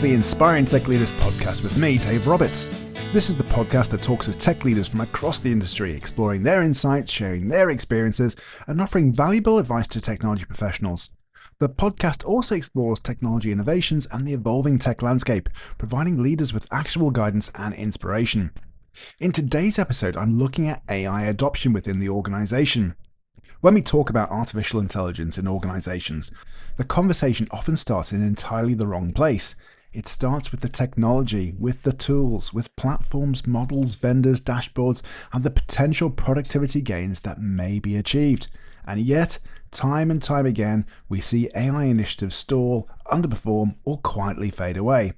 the Inspiring Tech Leaders podcast with me, Dave Roberts. This is the podcast that talks with tech leaders from across the industry, exploring their insights, sharing their experiences, and offering valuable advice to technology professionals. The podcast also explores technology innovations and the evolving tech landscape, providing leaders with actionable guidance and inspiration. In today's episode, I'm looking at AI adoption within the organization. When we talk about artificial intelligence in organizations, the conversation often starts in entirely the wrong place. It starts with the technology, with the tools, with platforms, models, vendors, dashboards, and the potential productivity gains that may be achieved. And yet, time and time again, we see AI initiatives stall, underperform, or quietly fade away.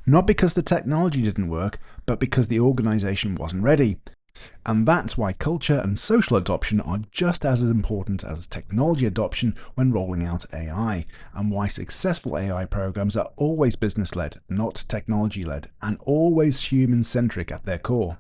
Not because the technology didn't work, but because the organization wasn't ready. And that's why culture and social adoption are just as important as technology adoption when rolling out AI, and why successful AI programs are always business-led, not technology-led, and always human-centric at their core.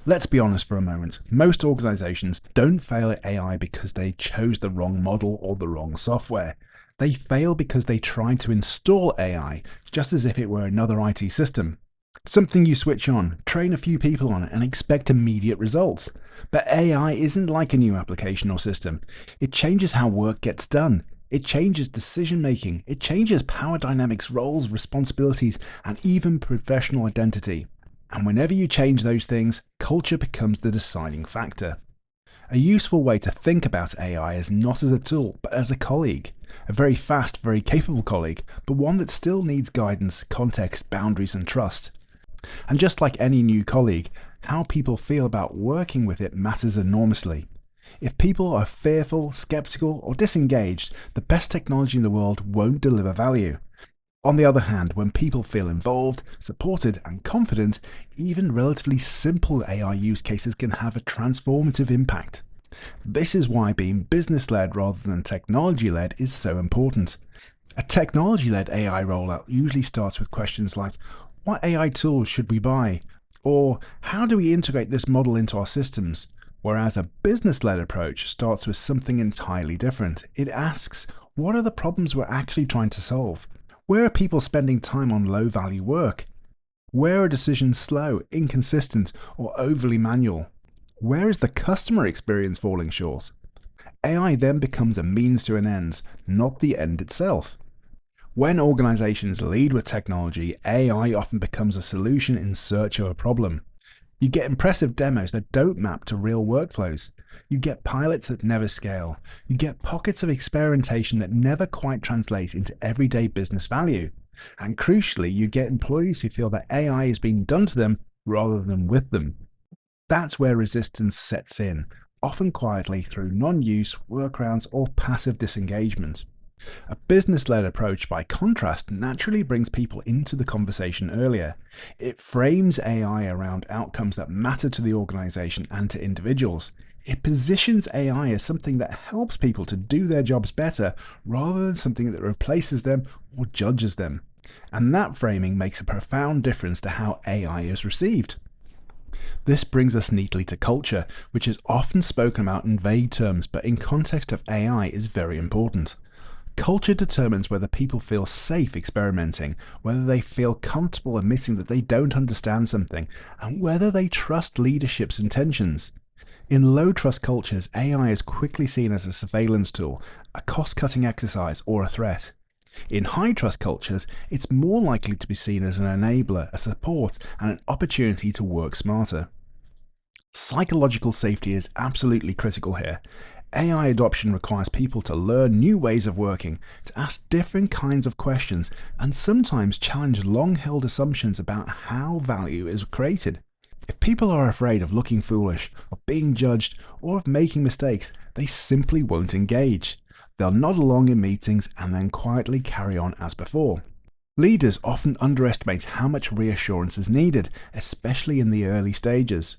Let's be honest for a moment. Most organizations don't fail at AI because they chose the wrong model or the wrong software. They fail because they tried to install AI just as if it were another IT system. Something you switch on, train a few people on it, and expect immediate results. But AI isn't like a new application or system. It changes how work gets done. It changes decision making. It changes power dynamics, roles, responsibilities, and even professional identity. And whenever you change those things, culture becomes the deciding factor. A useful way to think about AI is not as a tool, but as a colleague. A very fast, very capable colleague, but one that still needs guidance, context, boundaries, and trust. And just like any new colleague, how people feel about working with it matters enormously. If people are fearful, skeptical, or disengaged, the best technology in the world won't deliver value. On the other hand, when people feel involved, supported, and confident, even relatively simple AI use cases can have a transformative impact. This is why being business-led rather than technology-led is so important. A technology-led AI rollout usually starts with questions like, what AI tools should we buy? Or how do we integrate this model into our systems? Whereas a business-led approach starts with something entirely different. It asks, what are the problems we're actually trying to solve? Where are people spending time on low-value work? Where are decisions slow, inconsistent, or overly manual? Where is the customer experience falling short? AI then becomes a means to an end, not the end itself. When organizations lead with technology, AI often becomes a solution in search of a problem. You get impressive demos that don't map to real workflows. You get pilots that never scale. You get pockets of experimentation that never quite translate into everyday business value. And crucially, you get employees who feel that AI is being done to them rather than with them. That's where resistance sets in, often quietly through non-use, workarounds, or passive disengagement. A business-led approach, by contrast, naturally brings people into the conversation earlier. It frames AI around outcomes that matter to the organization and to individuals. It positions AI as something that helps people to do their jobs better rather than something that replaces them or judges them. And that framing makes a profound difference to how AI is received. This brings us neatly to culture, which is often spoken about in vague terms, but in context of AI is very important. Culture determines whether people feel safe experimenting, whether they feel comfortable admitting that they don't understand something, and whether they trust leadership's intentions. In low-trust cultures, AI is quickly seen as a surveillance tool, a cost-cutting exercise, or a threat. In high-trust cultures, it's more likely to be seen as an enabler, a support, and an opportunity to work smarter. Psychological safety is absolutely critical here. AI adoption requires people to learn new ways of working, to ask different kinds of questions, and sometimes challenge long-held assumptions about how value is created. If people are afraid of looking foolish, of being judged, or of making mistakes, they simply won't engage. They'll nod along in meetings and then quietly carry on as before. Leaders often underestimate how much reassurance is needed, especially in the early stages.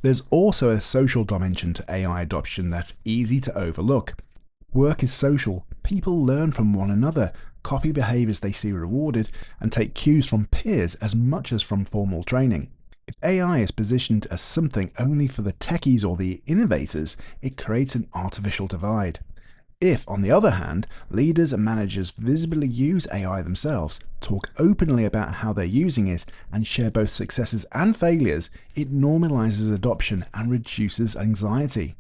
There's also a social dimension to AI adoption that's easy to overlook. Work is social. People learn from one another, copy behaviours they see rewarded, and take cues from peers as much as from formal training. If AI is positioned as something only for the techies or the innovators, it creates an artificial divide. If, on the other hand, leaders and managers visibly use AI themselves, talk openly about how they're using it, and share both successes and failures, it normalizes adoption and reduces anxiety.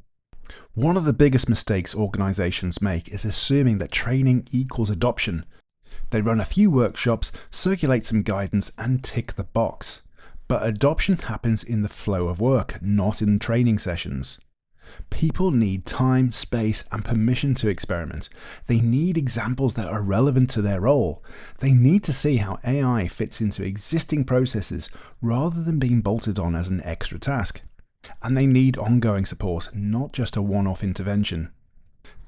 One of the biggest mistakes organizations make is assuming that training equals adoption. They run a few workshops, circulate some guidance, and tick the box. But adoption happens in the flow of work, not in training sessions. People need time, space, and permission to experiment. They need examples that are relevant to their role. They need to see how AI fits into existing processes rather than being bolted on as an extra task. And they need ongoing support, not just a one-off intervention.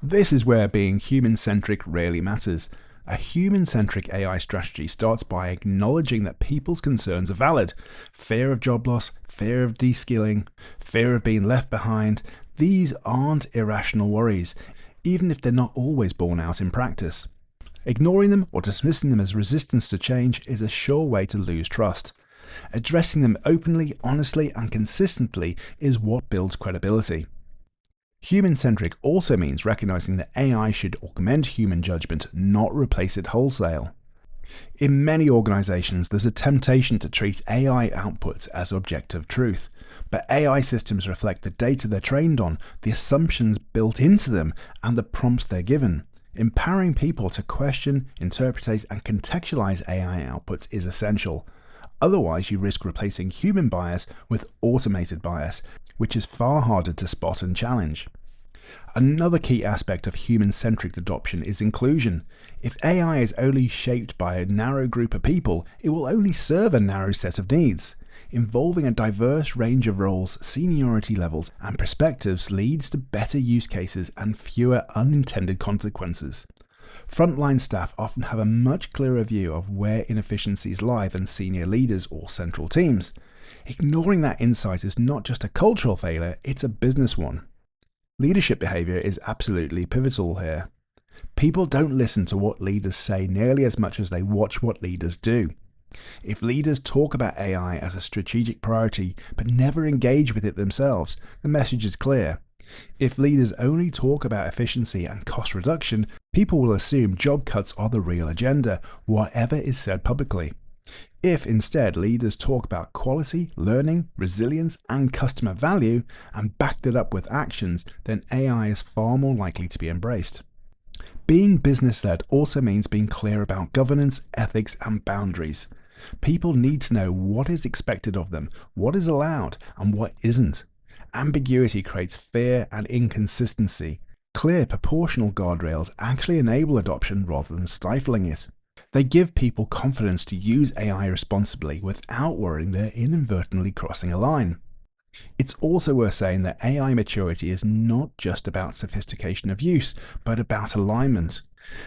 This is where being human-centric really matters. A human-centric AI strategy starts by acknowledging that people's concerns are valid. Fear of job loss, fear of de-skilling, fear of being left behind. These aren't irrational worries, even if they're not always borne out in practice. Ignoring them or dismissing them as resistance to change is a sure way to lose trust. Addressing them openly, honestly, and consistently is what builds credibility. Human-centric also means recognizing that AI should augment human judgment, not replace it wholesale. In many organizations, there's a temptation to treat AI outputs as objective truth. But AI systems reflect the data they're trained on, the assumptions built into them, and the prompts they're given. Empowering people to question, interpret, and contextualize AI outputs is essential. Otherwise, you risk replacing human bias with automated bias, which is far harder to spot and challenge. Another key aspect of human-centric adoption is inclusion. If AI is only shaped by a narrow group of people, it will only serve a narrow set of needs. Involving a diverse range of roles, seniority levels, and perspectives leads to better use cases and fewer unintended consequences. Frontline staff often have a much clearer view of where inefficiencies lie than senior leaders or central teams. Ignoring that insight is not just a cultural failure, it's a business one. Leadership behaviour is absolutely pivotal here. People don't listen to what leaders say nearly as much as they watch what leaders do. If leaders talk about AI as a strategic priority but never engage with it themselves, the message is clear. If leaders only talk about efficiency and cost reduction, people will assume job cuts are the real agenda, whatever is said publicly. If instead leaders talk about quality, learning, resilience, and customer value, and backed it up with actions, then AI is far more likely to be embraced. Being business-led also means being clear about governance, ethics, and boundaries. People need to know what is expected of them, what is allowed, and what isn't. Ambiguity creates fear and inconsistency. Clear, proportional guardrails actually enable adoption rather than stifling it. They give people confidence to use AI responsibly without worrying they're inadvertently crossing a line. It's also worth saying that AI maturity is not just about sophistication of use, but about alignment.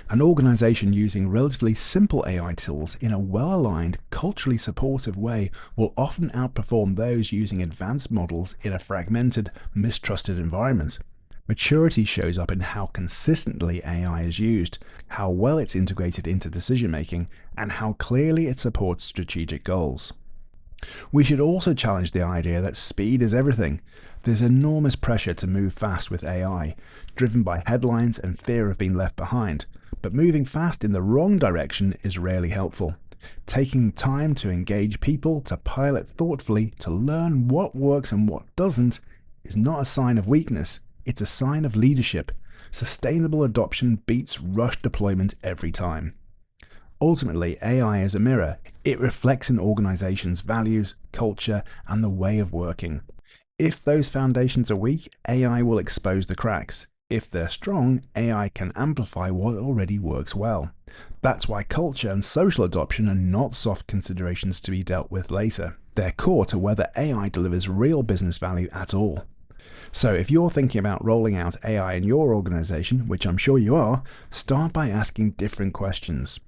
An organization using relatively simple AI tools in a well-aligned, culturally supportive way will often outperform those using advanced models in a fragmented, mistrusted environment. Maturity shows up in how consistently AI is used, how well it's integrated into decision-making, and how clearly it supports strategic goals. We should also challenge the idea that speed is everything. There's enormous pressure to move fast with AI, driven by headlines and fear of being left behind. But moving fast in the wrong direction is rarely helpful. Taking time to engage people, to pilot thoughtfully, to learn what works and what doesn't, is not a sign of weakness. It's a sign of leadership. Sustainable adoption beats rushed deployment every time. Ultimately, AI is a mirror. It reflects an organization's values, culture, and the way of working. If those foundations are weak, AI will expose the cracks. If they're strong, AI can amplify what already works well. That's why culture and social adoption are not soft considerations to be dealt with later. They're core to whether AI delivers real business value at all. So if you're thinking about rolling out AI in your organization, which I'm sure you are, start by asking different questions.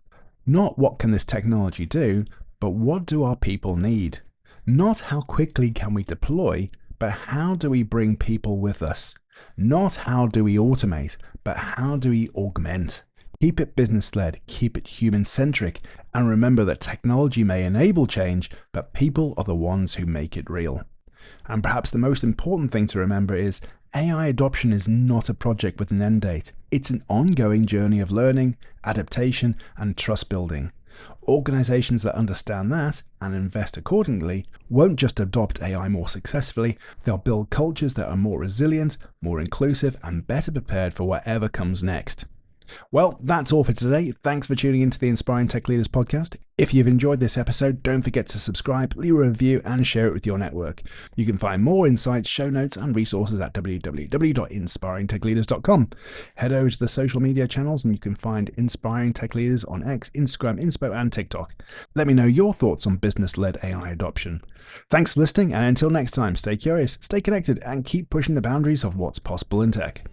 Not what can this technology do, but what do our people need? Not how quickly can we deploy, but how do we bring people with us? Not how do we automate, but how do we augment? Keep it business-led, keep it human-centric, and remember that technology may enable change, but people are the ones who make it real. And perhaps the most important thing to remember is AI adoption is not a project with an end date. It's an ongoing journey of learning, adaptation, and trust building. Organizations that understand that and invest accordingly won't just adopt AI more successfully, they'll build cultures that are more resilient, more inclusive, and better prepared for whatever comes next. Well, that's all for today. Thanks for tuning into the Inspiring Tech Leaders podcast. If you've enjoyed this episode, don't forget to subscribe, leave a review, and share it with your network. You can find more insights, show notes, and resources at www.inspiringtechleaders.com. Head over to the social media channels and you can find Inspiring Tech Leaders on X, Instagram, Inspo, and TikTok. Let me know your thoughts on business-led AI adoption. Thanks for listening, and until next time, stay curious, stay connected, and keep pushing the boundaries of what's possible in tech.